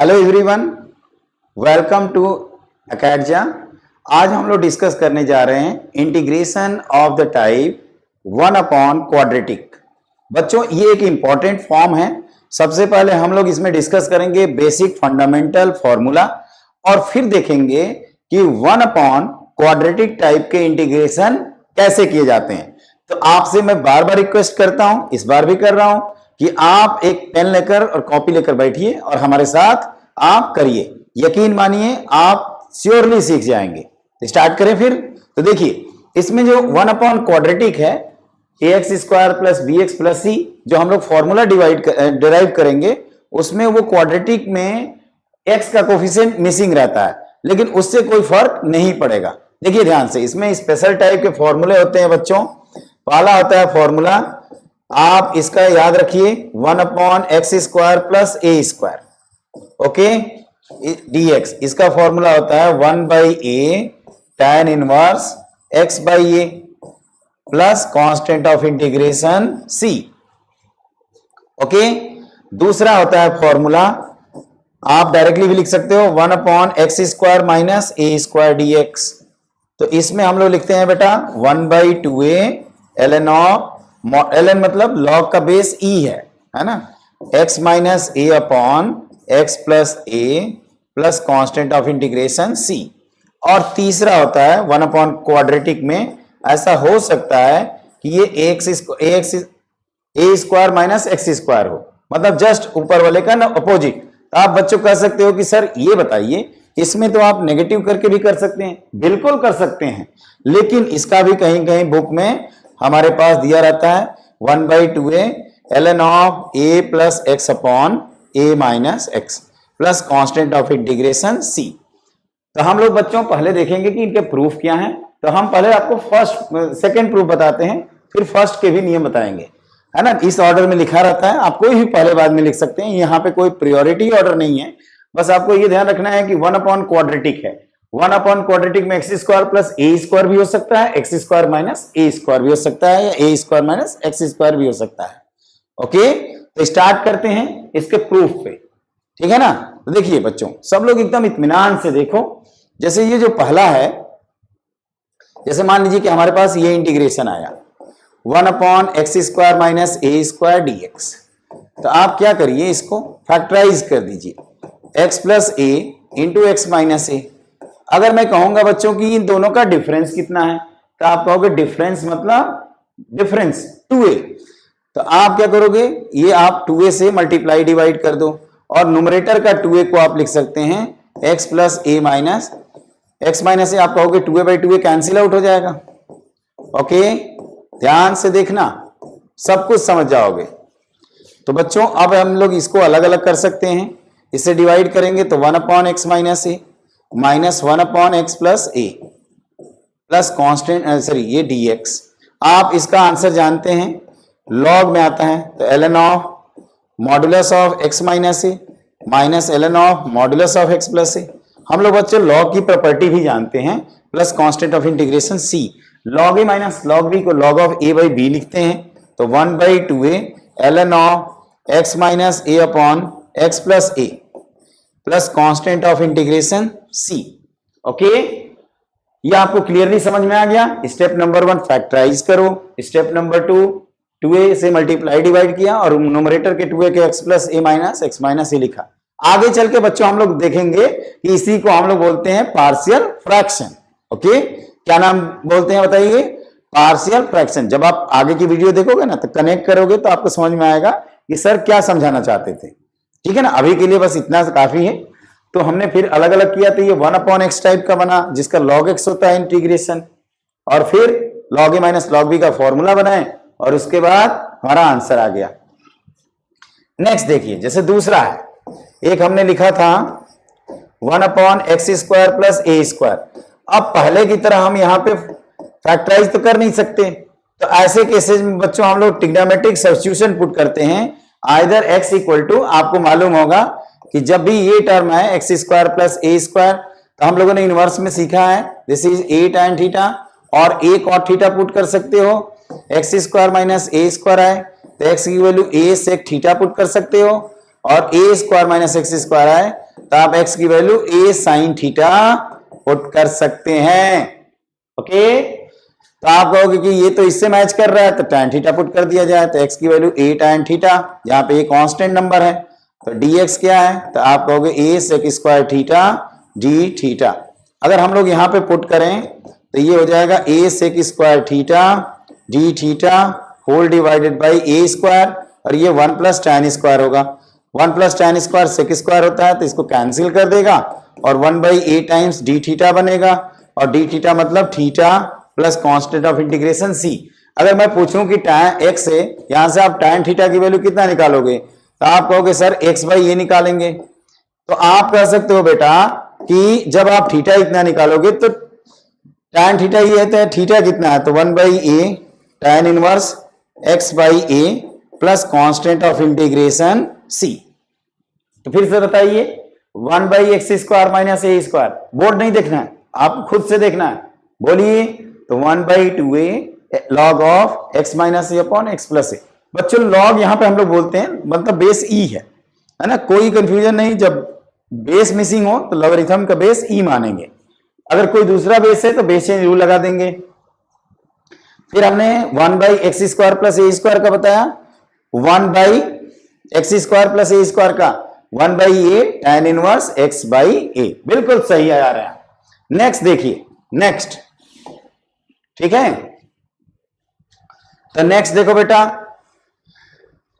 Hello everyone, welcome to Acadza. आज हम लोग डिस्कस करने जा रहे हैं इंटीग्रेशन ऑफ द टाइप 1/क्वाड्रेटिक। बच्चों, ये एक इंपॉर्टेंट फॉर्म है। सबसे पहले हम लोग इसमें डिस्कस करेंगे बेसिक फंडामेंटल फॉर्मूला और फिर देखेंगे कि 1/क्वाड्रेटिक टाइप के इंटीग्रेशन कैसे किए जाते हैं। तो आपसे मैं बार बार रिक्वेस्ट करता हूं, इस बार भी कर रहा हूं कि आप एक पेन लेकर और कॉपी लेकर बैठिए और हमारे साथ आप करिए। यकीन मानिए आप श्योरली सीख जाएंगे। स्टार्ट करें फिर। तो देखिए, इसमें जो 1/क्वाड्रेटिक है ax² + bx + c, जो हम लोग फॉर्मूला डिराइव करेंगे, उसमें वो क्वाड्रेटिक में x का कोफिशिएंट मिसिंग रहता है, लेकिन उससे कोई फर्क नहीं पड़ेगा। देखिए ध्यान से, इसमें स्पेशल टाइप के फॉर्मूले होते हैं बच्चों। पहला होता है फॉर्मूला, आप इसका याद रखिए, 1/x² + a², ओके, dx। इसका फॉर्मूला होता है 1/a tan 1 x/a plus constant of integration c, okay. दूसरा होता है फॉर्मूला, आप डायरेक्टली भी लिख सकते हो, 1/x² - a² dx। तो इसमें हम लोग लिखते हैं बेटा 1/2a ln मतलब log का बेस e है ना, x - a/x + a plus constant of integration c। और तीसरा होता है 1/क्वाड्रेटिक में, ऐसा हो सकता है कि ये a² - x² हो, मतलब जस्ट ऊपर वाले का ना अपोजिट। तो आप बच्चों कह सकते हो कि सर ये बताइए, इसमें तो आप नेगेटिव करके भी कर सकते हैं। बिल्कुल कर सकते हैं, लेकिन इसका भी कहीं कहीं बुक में हमारे पास दिया रहता है 1/2a ln a + x/a - x plus constant of integration c। तो हम लोग बच्चों पहले देखेंगे कि इनके प्रूफ क्या हैं। तो हम पहले आपको सेकंड प्रूफ बताते हैं, फिर फर्स्ट के भी नियम बताएंगे, है ना। इस ऑर्डर में लिखा रहता है, आप कोई भी पहले बाद में लिख सकते हैं, यहाँ पे कोई प्रायोरिटी ऑर्डर नहीं है। बस आपको ये ध्यान रखना है कि 1/क्वाड्रेटिक है। 1/क्वाड्रेटिक में x² + a² भी हो सकता है, x² - a² भी हो सकता है, या a² - x² भी हो सकता है, ओके। तो स्टार्ट करते हैं इसके प्रूफ पे, ठीक है ना। तो देखिए बच्चों, सब लोग एकदम इत्मीनान से देखो। जैसे ये जो पहला है, जैसे मान लीजिए कि हमारे पास ये इंटीग्रेशन आया 1/x² - a² dx। तो आप क्या करिए, इसको फैक्टराइज कर दीजिए, x + a × x - a। अगर मैं कहूंगा बच्चों कि इन दोनों का डिफरेंस कितना है, तो आप कहोगे डिफरेंस मतलब डिफरेंस 2a। तो आप क्या करोगे, ये आप 2a से मल्टीप्लाई डिवाइड कर दो, और न्यूमरेटर का 2a को आप लिख सकते हैं x + a - x - a। आप कहोगे 2a/2a कैंसिल आउट हो जाएगा, ओके। ध्यान से देखना, सब कुछ समझ जाओगे। तो बच्चों अब हम लोग इसको अलग अलग कर सकते हैं। इसे डिवाइड करेंगे तो 1/x - a - 1/x + a plus constant ये dx। आप इसका आंसर जानते हैं, लॉग में आता है, तो ln modulus of x - a minus ln modulus of x + a। हम लोग बच्चों लॉग की प्रॉपर्टी भी जानते हैं, plus constant of integration c। log a - log b को log of a/b लिखते हैं, तो 1/2a ln x - a/x + a plus constant of integration c, okay. ये आपको क्लियरली समझ में आ गया। स्टेप नंबर 1 फैक्टराइज करो, स्टेप नंबर 2 2a से मल्टीप्लाई डिवाइड किया और न्यूमरेटर के 2a के x + a - x - a लिखा। आगे चल के बच्चों हम लोग देखेंगे कि इसी को हम लोग बोलते हैं पार्शियल फ्रैक्शन, ओके। क्या नाम बोलते हैं बताइए, पार्शियल फ्रैक्शन। जब आप आगे की वीडियो देखोगे ना, तो कनेक्ट करोगे तो आपको समझ में आएगा कि सर क्या समझाना चाहते थे, ठीक है ना। अभी के लिए बस इतना काफी है। तो हमने फिर अलग अलग किया, तो ये 1/x टाइप का बना, जिसका log x होता है इंटीग्रेशन, और फिर log a - log b का फॉर्मूला बनाए, और उसके बाद हमारा आंसर आ गया। नेक्स्ट देखिए, जैसे दूसरा है, एक हमने लिखा था 1/x² + a²। अब पहले की तरह हम यहाँ पे फैक्टराइज तो कर नहीं सकते, तो ऐसे केसेस में बच्चों हम लोग ट्रिग्नोमेट्रिक सब्स्टिट्यूशन पुट करते हैं। आइदर x = आपको मालूम होगा कि जब भी ये टर्म है x² + a², तो हम लोगों ने इनवर्स में सीखा है, this is a tan theta, और a cot थीटा पुट कर सकते हो। x² - a² है, तो x की value a sec theta put कर सकते हो, और ए स्क्वायर माइनस एक्स स्क्वायर आए तो आप एक्स की वैल्यू ए साइन थीटा पुट कर सकते हैं। ओके, तो आप कहोगे कि ये तो इससे मैच कर रहा है तो tan थीटा पुट कर दिया जाए, तो एक्स की वैल्यू ए tan थीटा, यहाँ पे ये कांस्टेंट नंबर है तो dx क्या है, तो आप कहोगे a sec square theta d theta. अगर हम लोग यहाँ पे पुट करें तो ये हो जाएगा a sec square theta d theta whole divided by a square, और ये 1 प्लस tan स्क्वायर होगा। 1 प्लस tan स्क्वायर सेक स्क्वायर होता है तो इसको कैंसिल कर देगा और 1 by a times d theta बनेगा, और डी थीटा मतलब theta plus constant of integration C. अगर मैं पूछूं कि tan x से यहां से आप tan थीटा की वैल्यू कितना निकालोगे, तो आप कहोगे सर x बाई ये निकालेंगे। तो आप कह सकते हो बेटा कि जब आप थीटा इतना निकालोगे तो tan थीटा ये है, थीटा कितना है, तो 1 by a tan inverse x by A plus constant of integration c। तो फिर से बताइए 1 by x square minus A square, board नहीं देखना है, आप खुद से देखना है, बोलिए। तो 1 by 2a log of x minus a upon x plus a. बच्चों लॉग यहाँ पे हम लोग बोलते हैं मतलब बेस ई है ना, कोई कंफ्यूजन नहीं। जब बेस मिसिंग हो तो लॉगरिथम का बेस ई मानेंगे, अगर कोई दूसरा बेस है तो बेस चेंज रूल लगा देंगे। फिर हमने 1 by x square plus a square का बताया, 1 by x square plus a square का 1 by a tan inverse x by a, बिल्कुल सही आ रहा है। नेक्स्ट देखिए, नेक्स्ट, ठीक है। तो नेक्स्ट देखो बेटा,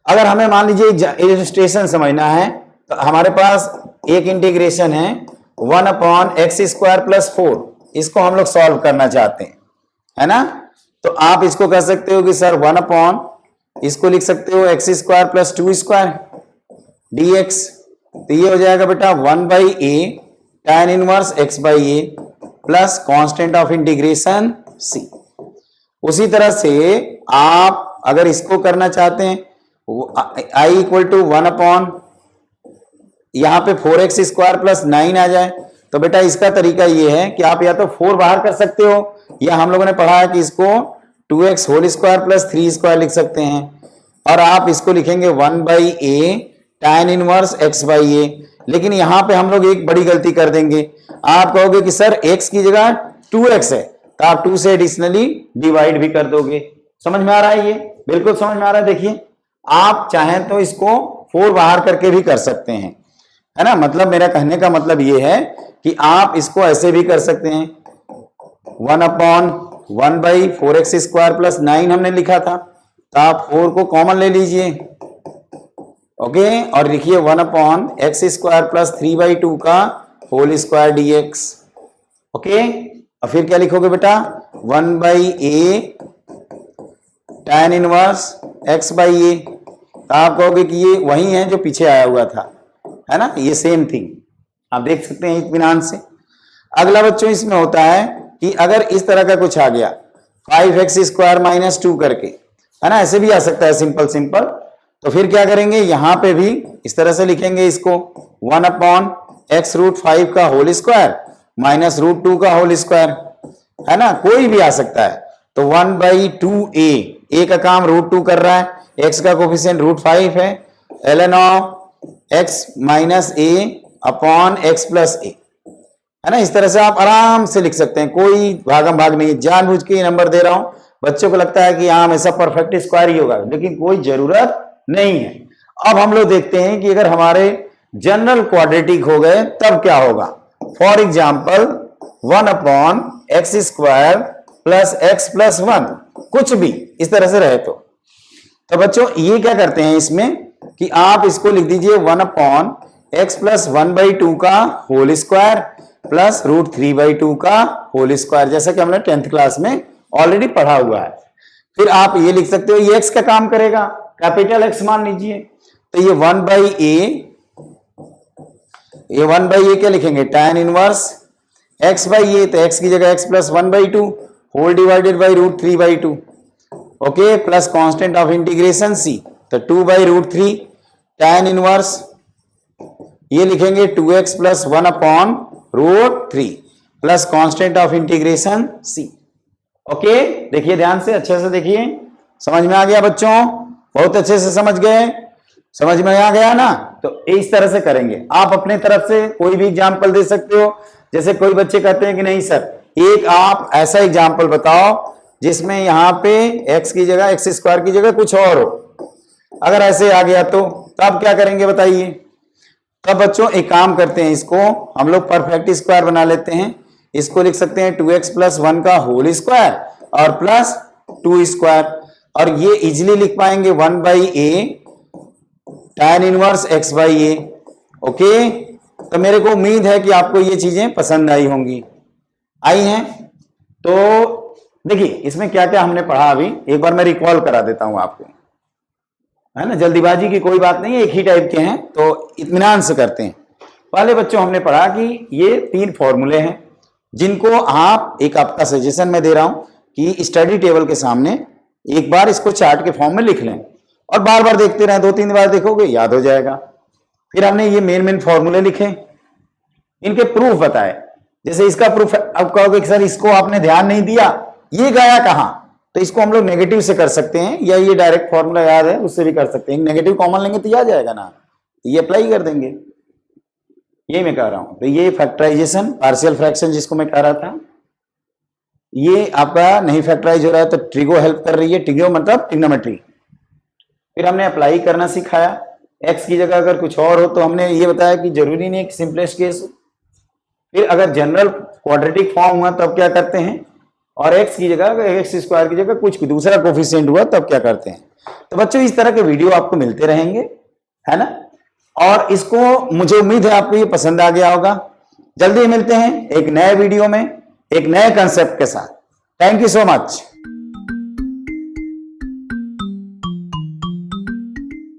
अगर हमें मान लीजिए इलस्ट्रेशन समझना है तो हमारे पास एक इंटीग्रेशन है 1 अपॉन एक्स स्क्वायर प्लस 4, इसको हम लोग सॉल्व करना चाहते हैं, है ना। तो आप इसको कह सकते हो कि सर 1 अपॉन, इसको लिख सकते हो x square plus 2 square dx, तो ये हो जाएगा बेटा 1 by a tan inverse x by A plus constant of integration c। उसी तरह से आप अगर इसको करना चाहते हैं i इक्वल टू 1 अपॉन, यहां पे 4x स्क्वायर प्लस 9 आ जाए, तो बेटा इसका तरीका ये है कि आप या तो 4 बाहर कर सकते हो, या हम लोगों ने पढ़ा है कि इसको 2x whole square plus 3 square लिख सकते हैं, और आप इसको लिखेंगे 1 by a tan inverse x by a. लेकिन यहां पे हम लोग एक बड़ी गलती कर देंगे, आप कहोगे कि सर x की जगह 2x है तो आप 2 से एडिशनली डिवाइड भी कर दोगे। समझ में आ रहा है, ये बिल्कुल समझ में आ रहा है। देखिए आप चाहें तो इसको 4 बाहर करके भी कर सकते हैं, है ना। मतलब मेरा कहने का मतलब ये है कि आप इसको ऐसे भी कर सकते हैं, 1 upon 1 by 4x square plus 9 हमने लिखा था, तो आप 4 को कॉमन ले लीजिए, ओके, और लिखिए 1 upon x square plus 3 by 2 का होल स्क्वायर dx, ओके। और फिर क्या लिखोगे बेटा 1 by a tan inverse x by a, तो आप कहोगे कि ये वही है जो पीछे आया हुआ था, है ना, ये सेम थिंग आप देख सकते हैं इत्मीनान से। अगला बच्चों इसमें होता है कि अगर इस तरह का कुछ आ गया 5x स्क्वायर माइनस 2 करके, है ना, ऐसे भी आ सकता है सिंपल सिंपल, तो फिर क्या करेंगे, यहां पे भी इस तरह से लिखेंगे इसको 1 अपॉन एक्स रूट 5 का होल स्क्वायर माइनस रूट 2 का होल स्क्वायर, है ना, कोई भी आ सकता है। तो 1 बाई 2a, ए का काम रूट 2 कर रहा है, एक्स का कोफिशिएंट रूट 5 है, ln of x minus a upon x plus a, है ना। इस तरह से आप आराम से लिख सकते हैं, कोई भागम भाग नहीं है। जानबूझ के नंबर दे रहा हूं, बच्चों को लगता है कि हाँ हमेशा परफेक्ट स्क्वायर ही होगा, लेकिन कोई जरूरत नहीं है। अब हम लोग देखते हैं कि अगर हमारे जनरल क्वाड्रेटिक हो गए तब क्या होगा। For example 1 upon x square plus x plus 1, कुछ भी इस तरह से रहे तो बच्चों ये क्या करते हैं इसमें कि आप इसको लिख दीजिए 1 अपॉन एक्स प्लस 1 बाई 2 का whole square plus root 3 by 2 का होल स्क्वायर, जैसा कि हमने 10th क्लास में ऑलरेडी पढ़ा हुआ है। फिर आप ये लिख सकते हो ये एक्स का काम करेगा, कैपिटल एक्स मान लीजिए, तो ये 1 बाई ए, ये 1 बाई ए क्या लिखेंगे tan inverse x by a, तो x की जगह x plus 1 by 2 whole divided by root 3 by 2, okay, plus constant of integration c, तो 2 बाई रूट 3 tan इनवर्स ये लिखेंगे 2x plus 1 upon root 3 plus constant of integration c, okay. देखिए ध्यान से, अच्छे से देखिए, समझ में आ गया बच्चों, बहुत अच्छे से समझ गए। समझ में आ गया ना? तो इस तरह से करेंगे। आप अपने तरफ से कोई भी एग्जाम्पल दे सकते हो। जैसे कोई बच्चे कहते हैं कि नहीं सर, एक आप ऐसा एग्जाम्पल बताओ जिसमें यहाँ पे x की जगह, x स्क्वायर की जगह कुछ और हो। अगर ऐसे आ गया तो आप क्या करेंगे बताइए? तब बच्चों एक काम करते हैं, इसको हम लोग परफेक्ट स्क्वायर बना लेते हैं। इसको लिख सकते हैं 2x + 1 का होल स्क्वायर और प्लस 2 स्क्वायर, और ये इजिली लिख पाएंगे 1/a tan inverse x/a। Okay, तो मेरे को उम्मीद है कि आपको ये चीजें पसंद आई होंगी। आई हैं? तो देखिए इसमें क्या क्या हमने पढ़ा, अभी एक बार मैं रिकॉल करा देता हूं आपको, है ना? जल्दीबाजी की कोई बात नहीं है, एक ही टाइप के हैं तो इत्मीनान से करते हैं। पहले बच्चों हमने पढ़ा कि ये 3 फॉर्मूले हैं जिनको आप, एक आपका सजेशन मैं दे रहा हूं कि स्टडी टेबल के सामने एक बार इसको चार्ट के फॉर्म में लिख लें और बार बार देखते रहें, 2-3 बार देखोगे याद हो जाएगा। फिर हमने ये मेन फॉर्मूले लिखे, इनके प्रूफ बताए। जैसे इसका प्रूफ, अब कहोगे कि सर इसको आपने ध्यान नहीं दिया, ये गया कहां? तो इसको हम लोग नेगेटिव से कर सकते हैं, या ये डायरेक्ट फॉर्मूला याद है उससे भी कर सकते हैं। नेगेटिव कॉमन लेंगे तो याद जाएगा ना, ये अप्लाई कर देंगे। यही मैं कह रहा हूं। तो ये फैक्टराइजेशन, पार्शियल फ्रैक्शन जिसको मैं कह रहा था, ये आपका नहीं फैक्टराइज हो रहा है तो ट्रिगो हेल्प कर रही है। ट्रिगो मतलब ट्रिग्नोमेट्री। फिर हमने अप्लाई करना सिखाया। एक्स की जगह अगर कुछ और हो तो हमने ये बताया कि जरूरी नहीं कि सिंपलेस्ट केस हो। फिर अगर जनरल क्वाड्रेटिक फॉर्म हुआ तब क्या करते हैं, और एक्स की जगह अगर एक्स स्क्वायर की जगह कुछ दूसरा कोफिशिएंट हुआ तब क्या करते हैं। तो बच्चों इस तरह के वीडियो आपको मिलते रहेंगे, है ना? और इसको मुझे उम्मीद है आपको ये पसंद आ गया होगा। जल्दी मिलते हैं एक नए वीडियो में एक नए कंसेप्ट के साथ। Thank you so much.